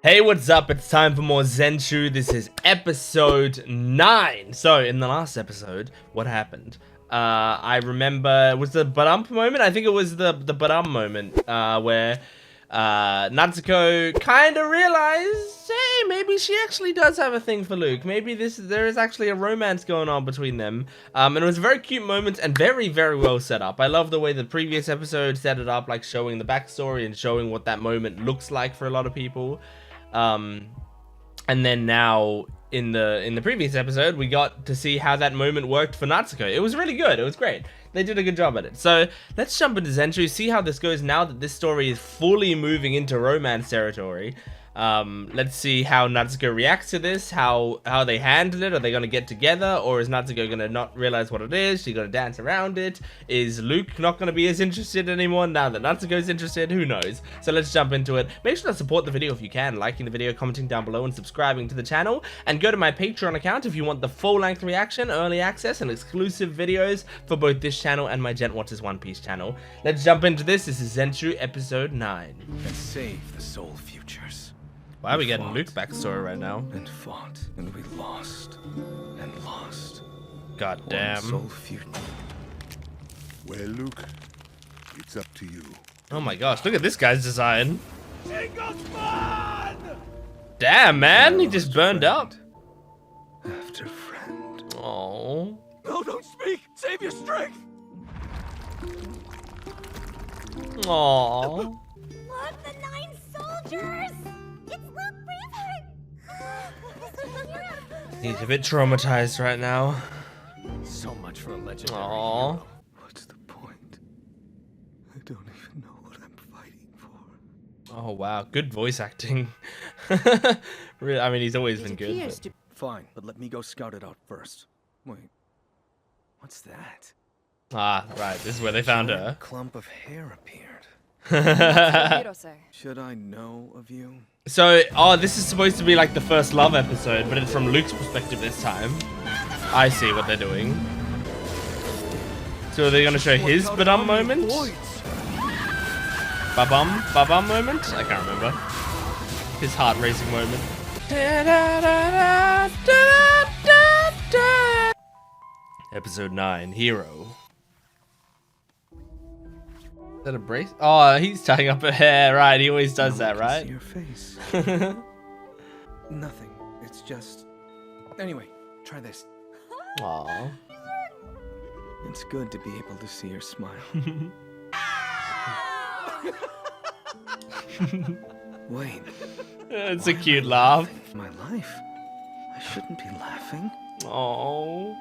Hey, what's up? It's time for more ZENSHU. This is episode 9. So, in the last episode, what happened? I remember, was the Badump moment? I think it was the Badump moment, where Natsuko kind of realized, hey, maybe she actually does have a thing for Luke. Maybe there is actually a romance going on between them. And it was a very cute moment and very, very well set up. I love the way the previous episode set it up, like showing the backstory and showing what that moment looks like for a lot of people. And then now in the previous episode, we got to see how that moment worked for Natsuko. It was really good. It was great. They did a good job at it. So let's jump into ZENSHU, see how this goes now that this story is fully moving into romance territory. Let's see how Natsuko reacts to this, how they handle it. Are they going to get together, or is Natsuko going to not realize what it is? She's going to dance around it. Is Luke not going to be as interested anymore now that Natsuko's interested? Who knows? So let's jump into it. Make sure to support the video if you can, liking the video, commenting down below, and subscribing to the channel. And go to my Patreon account if you want the full-length reaction, early access, and exclusive videos for both this channel and my Jent Watches One Piece channel. Let's jump into this. This is ZENSHU episode 9. And save the soul futures. Why are we getting Luke's backstory right now? And fought, and we lost, and lost. God damn. Soul future. Well, Luke, it's up to you. Oh my gosh, look at this guy's design. Damn, man, he just burned up. After friend. Oh. No, don't speak! Save your strength! Aww. Look, the 9 soldiers! It's Luke breathing! He's a bit traumatized right now. So much for a legendary Aww. hero. What's the point? I don't even know what I'm fighting for. Oh wow, good voice acting. Really, I mean, he's always been good. But... Fine, but let me go scout it out first. Wait. What's that? Ah, right, this is where they found A her. clump of hair appeared. Hirose. Should I know of you? So, oh, this is supposed to be like the first love episode, but it's from Luke's perspective this time. I see what they're doing. So are they going to show his Badum moment? Babum moment? I can't remember. His heart racing moment. Episode 9, Hero. Is that a brace? Oh, he's tying up her hair, right? He always does that, right? See your face. Nothing. It's just. Anyway, try this. Aww. It's good to be able to see her smile. Wait. It's a cute laugh. My life. I shouldn't be laughing. Oh.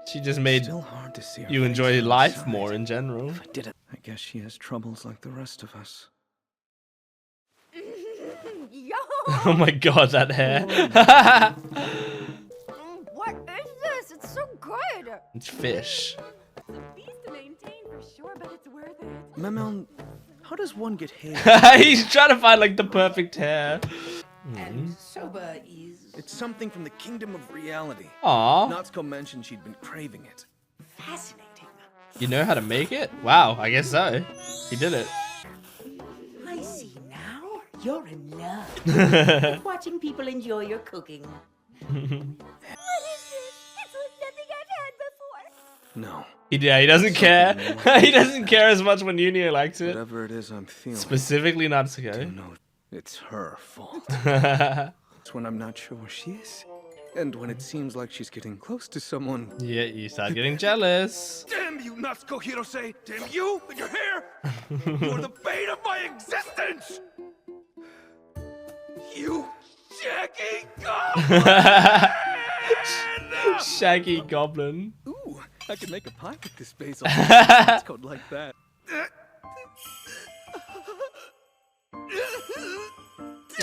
She just made Still hard to see her you face enjoy from life inside. more in general. If I did it, I guess she has troubles like the rest of us. Yo! Oh my god, that hair. What is this? It's so good! It's fish. It's a beast to maintain for sure, but it's worth it. Memel, how does one get hair? He's trying to find like the perfect hair. And soba is... It's something from the kingdom of reality. Aw. Natsuko mentioned she'd been craving it. fascinating. You know how to make it? Wow, I guess so. He did it. I see now. You're in love with watching people enjoy your cooking. What is this? It's like nothing I've had before. No. Yeah, he doesn't care. He doesn't care as much when Yunio likes it. Whatever it is I'm feeling. Specifically Natsuko. No, it's her fault. Yeah, It's when I'm not sure where she is. And when it seems like she's getting close to someone. you start getting jealous. Damn you, Natsuko Hirose! Damn you and your hair! You're the bane of my existence! You shaggy goblin! Shaggy goblin. Ooh, I could make a pie with this basil. It's called like that.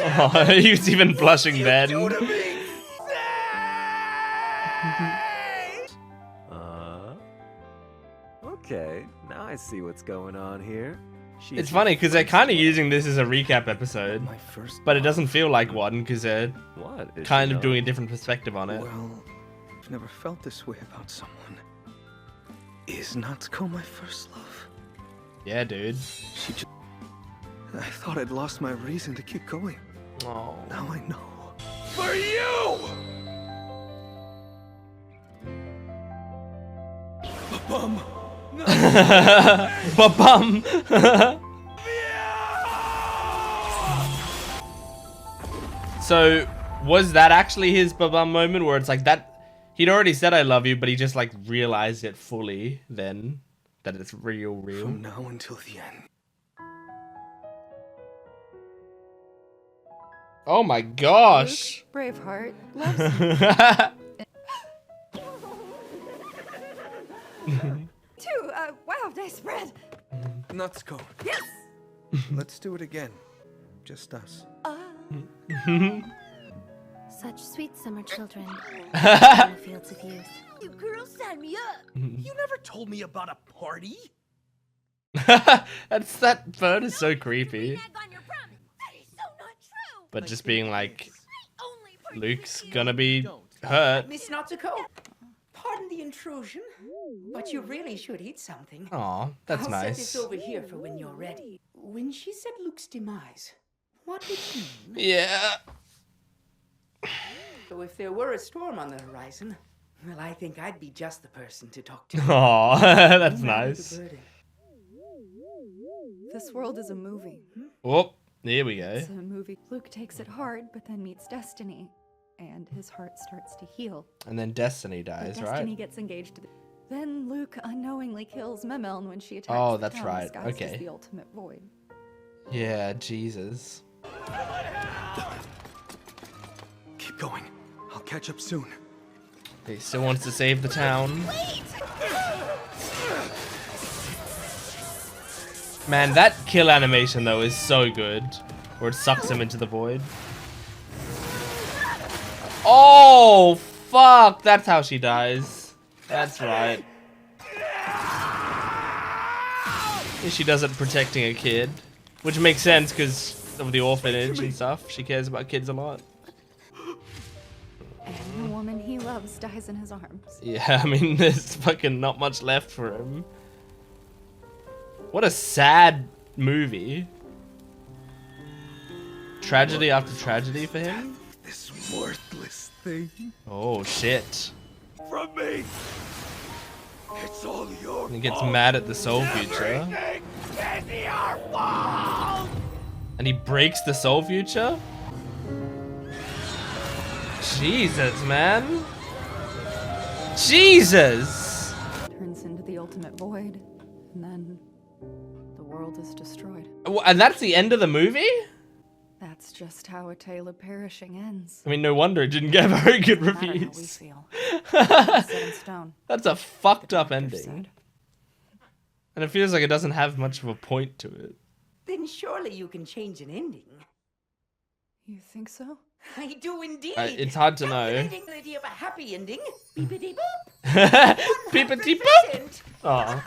Oh, he was even blushing then. Okay, now I see what's going on here. It's funny because they're kind of using this as a recap episode, My first. but it doesn't feel like one because they're What? Is kind she of doing a not- different perspective on it. Well, I've never felt this way about someone. Is Natsuko my first love? Yeah, dude. She just. I thought I'd lost my reason to keep going. Oh. Now I know. For you! Bum. Ba-bum. So, was that actually his ba-bum moment where it's like that? He'd already said I love you, but he just like realized it fully then that it's real. From now until the end. Oh my gosh. Braveheart loves Two, wow, nice spread. Natsuko. Yes! Let's do it again. Just us. Such sweet summer children in the fields of youth. You girls sign me up. You never told me about a party. That bird is so creepy. Renege on your promise. That is so not true. But just being like, I only protect Luke's you. gonna be hurt. Miss Natsuko, pardon the intrusion, but you really should eat something. Aw, that's I'll nice. set this over here for when you're ready. When she said Luke's demise, what did she mean? Yeah. So if there were a storm on the horizon, well, I think I'd be just the person to talk to. Aw, that's No matter the nice. burden. This world is a movie. Oh, here we go. It's a movie. Luke takes it hard, but then meets Destiny, and his heart starts to heal. And then Destiny But dies, Destiny right? gets engaged. Then Luke unknowingly kills Memeln when she attacks Oh, the that's town right. disguised as Okay. the ultimate void. Yeah, Jesus. Keep going. I'll catch up soon. He still wants to save the town. Man, that kill animation though is so good. Where it sucks him into the void. Oh, fuck! That's how she dies. That's right. She does it protecting a kid. Which makes sense because of the orphanage and stuff. She cares about kids a lot. And the woman he loves dies in his arms. Yeah, I mean, there's fucking not much left for him. What a sad movie. Tragedy after tragedy for him? This worthless thing. Oh, shit. From me. It's all your And he gets fault. mad at the soul future. Everything is your fault. And he breaks the soul future? Jesus, man. Jesus! Turns into the ultimate void, and then the world is destroyed. And that's the end of the movie? That's just how A Tale of Perishing ends. I mean, no wonder it didn't get very good No matter how we reviews. feel. It's set in stone. That's a fucked up Doctor ending. said. And it feels like it doesn't have much of a point to it. Then surely you can change an ending. You think so? I do indeed. It's hard to know. Calculating the idea of a happy ending. Beepity boop. Peepity boop! 100%. Aw.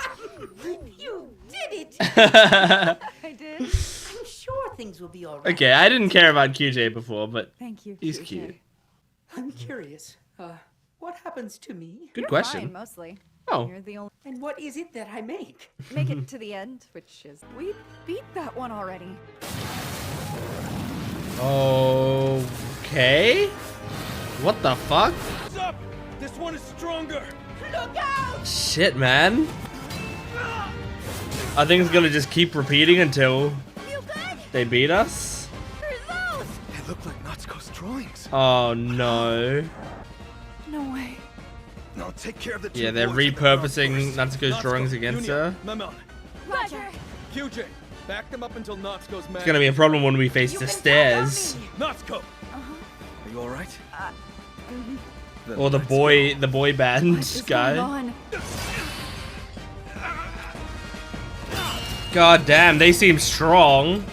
You did it. I did. I'm sure things will be all right. Okay, I didn't care about QJ before, but Thank you. he's QJ. cute. I'm curious. What happens to me? Good You're question. Fine, mostly. Oh. You're the only. And what is it that I make? Make it to the end, which is we beat that one already. Okay. What the fuck? What's up? This one is stronger. Look out! Shit, man. Are things gonna just keep repeating until You good? they beat us? Reload! They look like Natsuko's drawings. Oh no. No way. I'll take care of the two Yeah, they're boys at the repurposing front first. Natsuko's drawings against her. Memeln, Roger. QJ, back them up until Natsuko's mad. It's gonna be a problem when we face You the can count on stairs. me. Natsuko. Are you alright? Then Or the let's go. boy band What's guy. going on? God damn, they seem strong.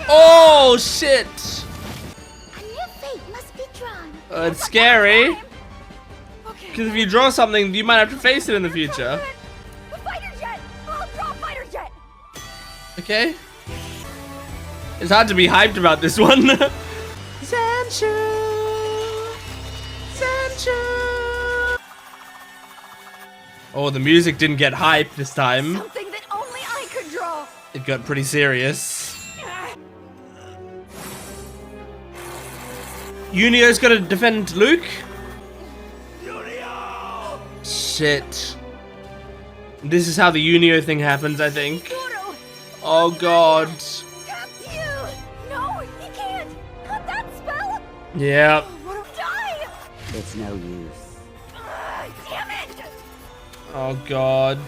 Oh shit! A new fate must be drawn. It's scary. Okay. Because if you draw something, you might have to face it in the future. A fighter jet! I'll draw a fighter jet! Okay. It's hard to be hyped about this one. ZENSHU! ZENSHU! Oh, the music didn't get hyped this time. Something that only It got pretty serious. Yunio's gotta defend Luke. Shit. This is how the Yunio thing happens, I think. Oh god. No, he can't. Not that spell. Yep. Die. It's no use. Damn it. Oh god.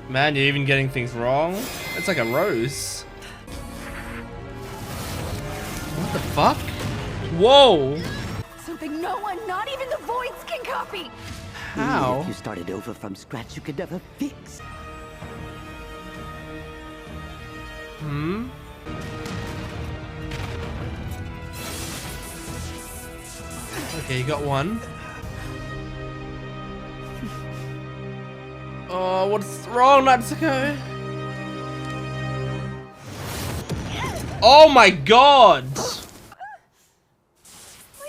Man, you're even getting things wrong. It's like a rose. What the fuck? Whoa. Something no one, not even the voids, can copy. How? If you started over from scratch, you could never fix. Hmm? Okay, you got one. Oh, what's wrong, Natsuko? Oh my god! My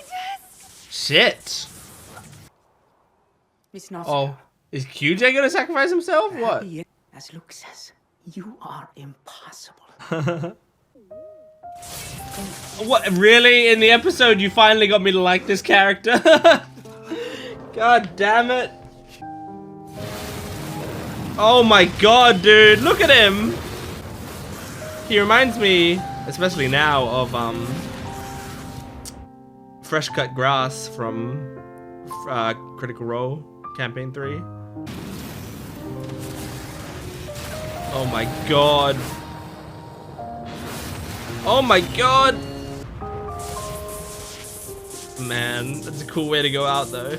desk. Shit! Miss Natsuko. Oh, is QJ gonna sacrifice himself? What? As Luke says, you are impossible. What, really? In the episode, you finally got me to like this character? God damn it. Oh my god, dude, look at him! He reminds me, especially now, of Fresh Cut Grass from Critical Role Campaign 3. Oh my god. Oh my god! Man, that's a cool way to go out though.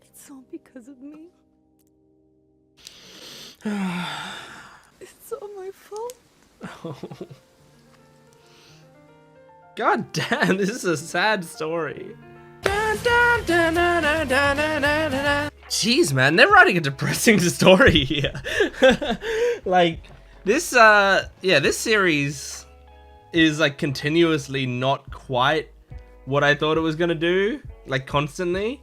It's all because of me. It's all my fault. God damn, this is a sad story. Jeez, man, they're writing a depressing story here. Like, this, this series is, like, continuously not quite what I thought it was gonna do, like, constantly.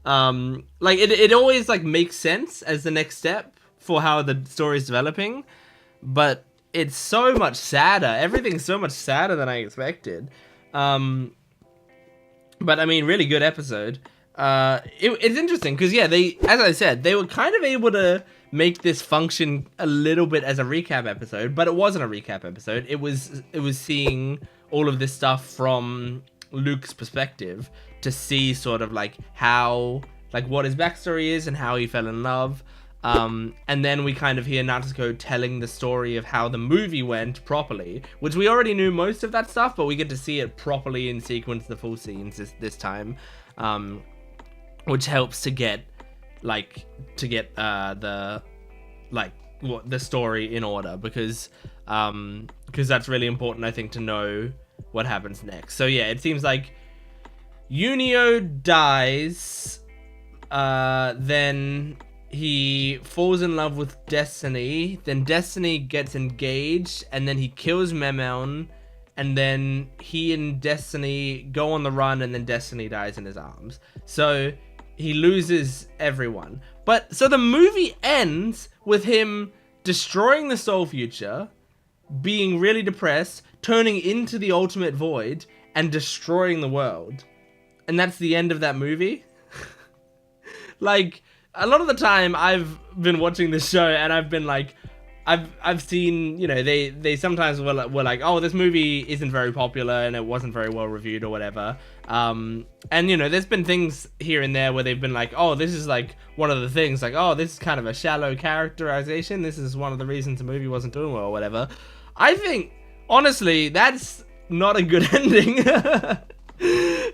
Like, it always, like, makes sense as the next step for how the story is developing, but it's so much sadder. Everything's so much sadder than I expected. But I mean, really good episode. It's interesting because, yeah, as I said, they were kind of able to make this function a little bit as a recap episode, but it wasn't a recap episode. It was seeing all of this stuff from Luke's perspective to see sort of like how, like, what his backstory is and how he fell in love. And then we kind of hear Natsuko telling the story of how the movie went properly, which we already knew most of that stuff, but we get to see it properly in sequence, the full scenes this time, which helps to get the story in order, because that's really important, I think, to know what happens next. So yeah, it seems like Yunio dies, then he falls in love with Destiny, then Destiny gets engaged, and then he kills Memon, and then he and Destiny go on the run, and then Destiny dies in his arms. So he loses everyone. But so the movie ends with him destroying the Soul Future, being really depressed, turning into the Ultimate Void, and destroying the world. And that's the end of that movie? Like, a lot of the time I've been watching this show and I've been like, I've seen, you know, they sometimes were like, oh, this movie isn't very popular and it wasn't very well reviewed or whatever. And, you know, there's been things here and there where they've been like, oh, this is like one of the things, like, oh, this is kind of a shallow characterization. This is one of the reasons the movie wasn't doing well or whatever. I think, honestly, that's not a good ending.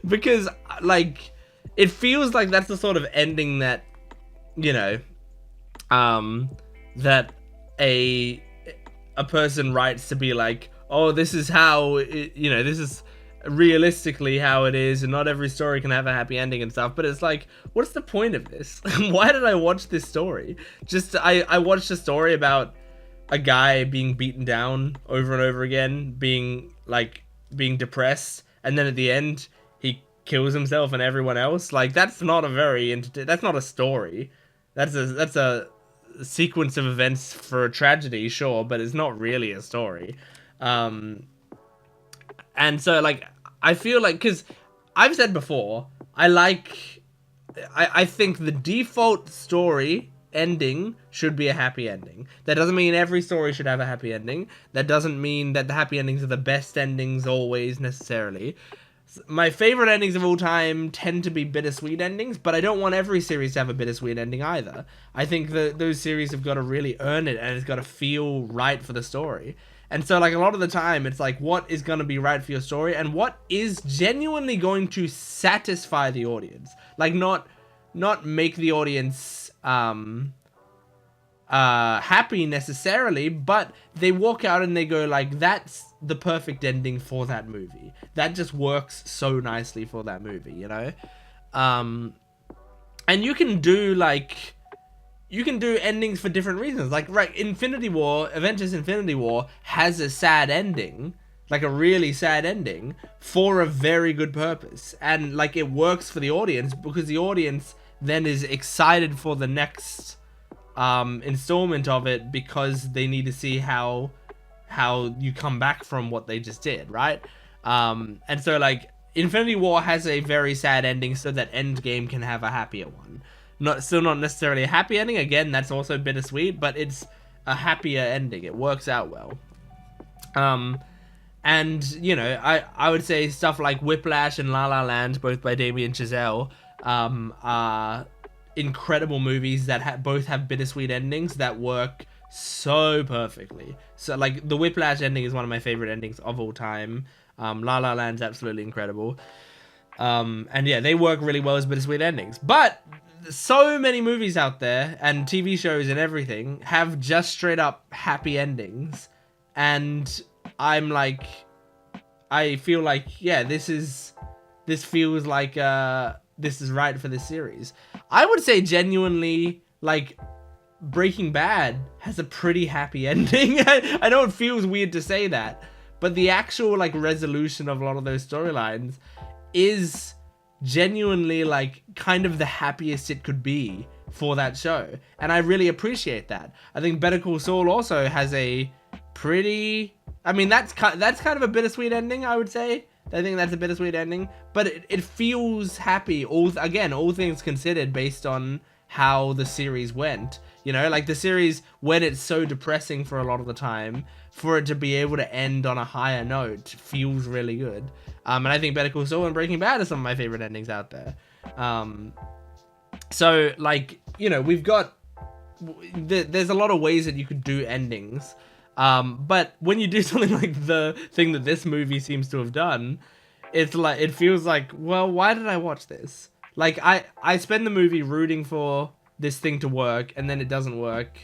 Because, like, it feels like that's the sort of ending that, you know, that a person writes to be like, oh, this is how it, you know, this is realistically how it is, and not every story can have a happy ending and stuff. But it's like, what's the point of this? Why did I watch this story? Just I watched a story about a guy being beaten down over and over again, being depressed, and then at the end he kills himself and everyone else. Like, that's not a very that's not a story. That's a sequence of events for a tragedy, sure, but it's not really a story. And so, like, I feel like, because I've said before, I think the default story ending should be a happy ending. That doesn't mean every story should have a happy ending. That doesn't mean that the happy endings are the best endings always, necessarily. My favorite endings of all time tend to be bittersweet endings, but I don't want every series to have a bittersweet ending either. I think that those series have got to really earn it, and it's got to feel right for the story. And so, like, a lot of the time, it's like, what is going to be right for your story, and what is genuinely going to satisfy the audience. Like, not make the audience happy necessarily, but they walk out and they go like, that's the perfect ending for that movie. That just works so nicely for that movie, you know? And you can do endings for different reasons. Like, right, Avengers Infinity War has a sad ending, like a really sad ending, for a very good purpose. And, like, it works for the audience because the audience then is excited for the next installment of it because they need to see how you come back from what they just did, right? And so, like, Infinity War has a very sad ending so that Endgame can have a happier one. Still not necessarily a happy ending. Again, that's also bittersweet, but it's a happier ending. It works out well. And, you know, I would say stuff like Whiplash and La La Land, both by Damien Chazelle, are incredible movies that both have bittersweet endings that work so perfectly. So, like, the Whiplash ending is one of my favorite endings of all time. La La Land's absolutely incredible. And yeah, they work really well as bittersweet endings. But so many movies out there and TV shows and everything have just straight up happy endings. And I'm like, I feel like, yeah, this feels like this is right for this series. I would say genuinely, like, Breaking Bad has a pretty happy ending. I know it feels weird to say that, but the actual, like, resolution of a lot of those storylines is genuinely, like, kind of the happiest it could be for that show. And I really appreciate that. I think Better Call Saul also has a pretty... I mean, that's kind of a bittersweet ending, I would say. I think that's a bittersweet ending, but it feels happy, all things considered, based on how the series went. You know, like, the series, when it's so depressing for a lot of the time, for it to be able to end on a higher note feels really good. And I think Better Call Saul and Breaking Bad are some of my favorite endings out there. So, like, you know, there's a lot of ways that you could do endings. But when you do something like the thing that this movie seems to have done, it's like, it feels like, well, why did I watch this? Like, I spend the movie rooting for this thing to work, and then it doesn't work.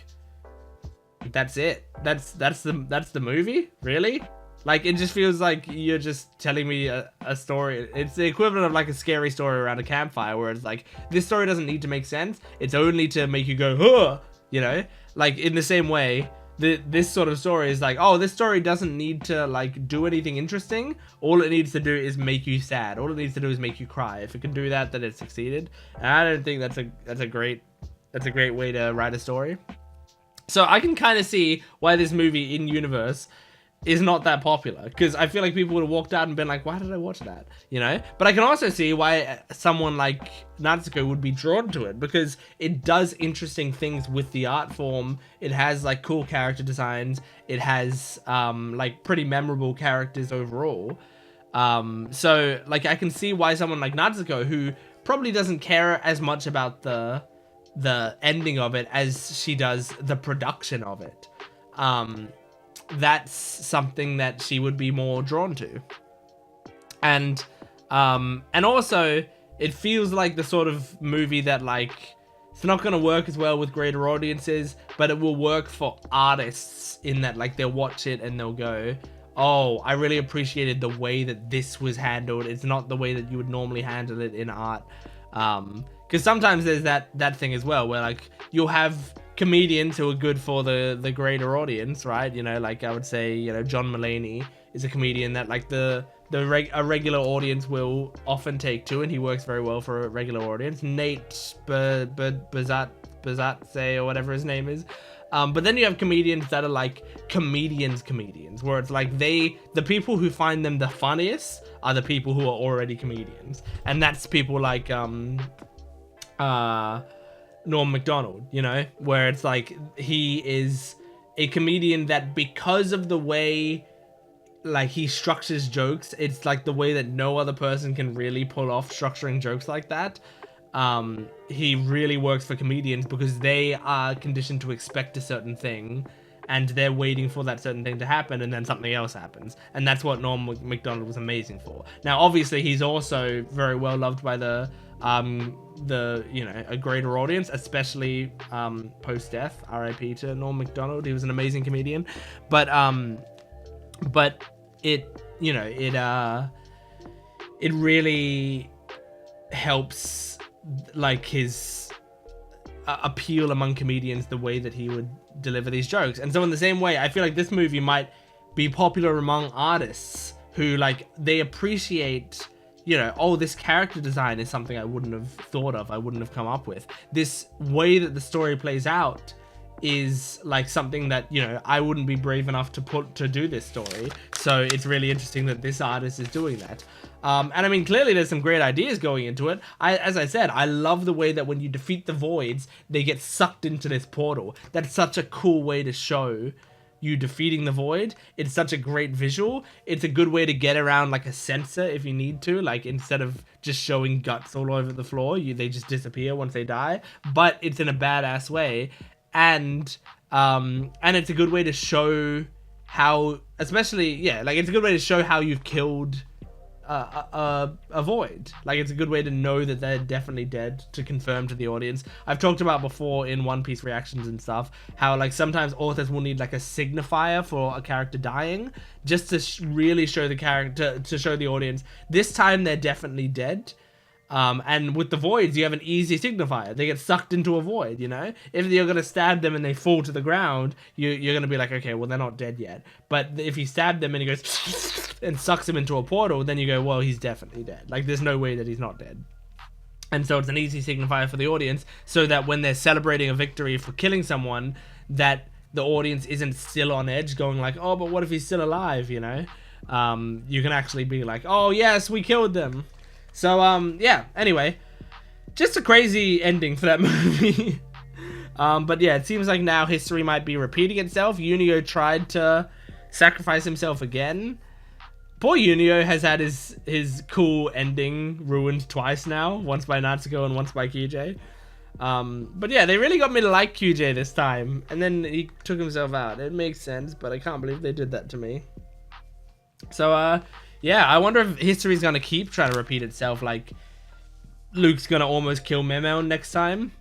That's it. That's the movie? Really? Like, it just feels like you're just telling me a story. It's the equivalent of, like, a scary story around a campfire, where it's like, this story doesn't need to make sense. It's only to make you go, huh! You know? Like, in the same way, this sort of story is like, oh, this story doesn't need to, like, do anything interesting. All it needs to do is make you sad. All it needs to do is make you cry. If it can do that, then it succeeded. And I don't think that's a great way to write a story. So I can kind of see why this movie in universe is not that popular, because I feel like people would have walked out and been like, why did I watch that? You know? But I can also see why someone like Natsuko would be drawn to it, because it does interesting things with the art form. It has, like, cool character designs. It has, like, pretty memorable characters overall. So, like, I can see why someone like Natsuko, who probably doesn't care as much about the ending of it as she does the production of it, that's something that she would be more drawn to. And also, it feels like the sort of movie that, like, it's not going to work as well with greater audiences, but it will work for artists in that, like, they'll watch it and they'll go, oh, I really appreciated the way that this was handled. It's not the way that you would normally handle it in art. Because sometimes there's that thing as well, where, like, you'll have comedians who are good for the greater audience, right? You know, like, I would say, you know, John Mulaney is a comedian that, like, a regular audience will often take to, and he works very well for a regular audience. Nate Bazat, Bazatse or whatever his name is. But then you have comedians that are like comedians, where it's like the people who find them the funniest are the people who are already comedians. And that's people like Norm Macdonald, you know, where it's like he is a comedian that because of the way like he structures jokes, it's like the way that no other person can really pull off structuring jokes like that. He really works for comedians because they are conditioned to expect a certain thing and they're waiting for that certain thing to happen, and then something else happens. And that's what Norm Macdonald was amazing for. Now, obviously, he's also very well loved by the you know, a greater audience, especially post-death. R.I.P. to Norm Macdonald. He was an amazing comedian. But it, you know, it really helps like his appeal among comedians, the way that he would deliver these jokes. And so in the same way, I feel like this movie might be popular among artists who like they appreciate, you know, oh, this character design is something I wouldn't have thought of, I wouldn't have come up with. This way that the story plays out is like something that, you know, I wouldn't be brave enough to do this story. So it's really interesting that this artist is doing that. And I mean, clearly there's some great ideas going into it. As I said, I love the way that when you defeat the voids, they get sucked into this portal. That's such a cool way to show you defeating the void. It's such a great visual. It's a good way to get around like a sensor if you need to, like instead of just showing guts all over the floor, they just disappear once they die, but it's in a badass way. And it's a good way to show how, especially, yeah, like it's a good way to show how you've killed a void. Like it's a good way to know that they're definitely dead, to confirm to the audience. I've talked about before in One Piece reactions and stuff how like sometimes authors will need like a signifier for a character dying just to really show the character, to show the audience this time they're definitely dead. And with the voids, you have an easy signifier. They get sucked into a void, you know? If you're going to stab them and they fall to the ground, you're going to be like, okay, well, they're not dead yet. But if you stab them and he goes and sucks him into a portal, then you go, well, he's definitely dead. Like, there's no way that he's not dead. And so it's an easy signifier for the audience so that when they're celebrating a victory for killing someone, that the audience isn't still on edge going like, oh, but what if he's still alive, you know? You can actually be like, oh, yes, we killed them. So, yeah, anyway, just a crazy ending for that movie. But yeah, it seems like now history might be repeating itself. Yunio tried to sacrifice himself again. Poor Yunio has had his cool ending ruined twice now, once by Natsuko and once by QJ. But yeah, they really got me to like QJ this time, and then he took himself out. It makes sense, but I can't believe they did that to me. So, yeah, I wonder if history's gonna keep trying to repeat itself, like Luke's gonna almost kill Memel next time.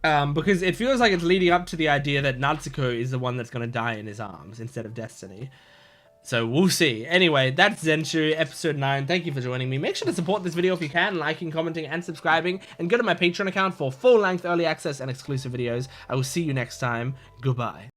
Because it feels like it's leading up to the idea that Natsuko is the one that's gonna die in his arms instead of Destiny. So we'll see. Anyway, that's ZENSHU, episode 9. Thank you for joining me. Make sure to support this video if you can, liking, commenting, and subscribing. And go to my Patreon account for full-length early access and exclusive videos. I will see you next time. Goodbye.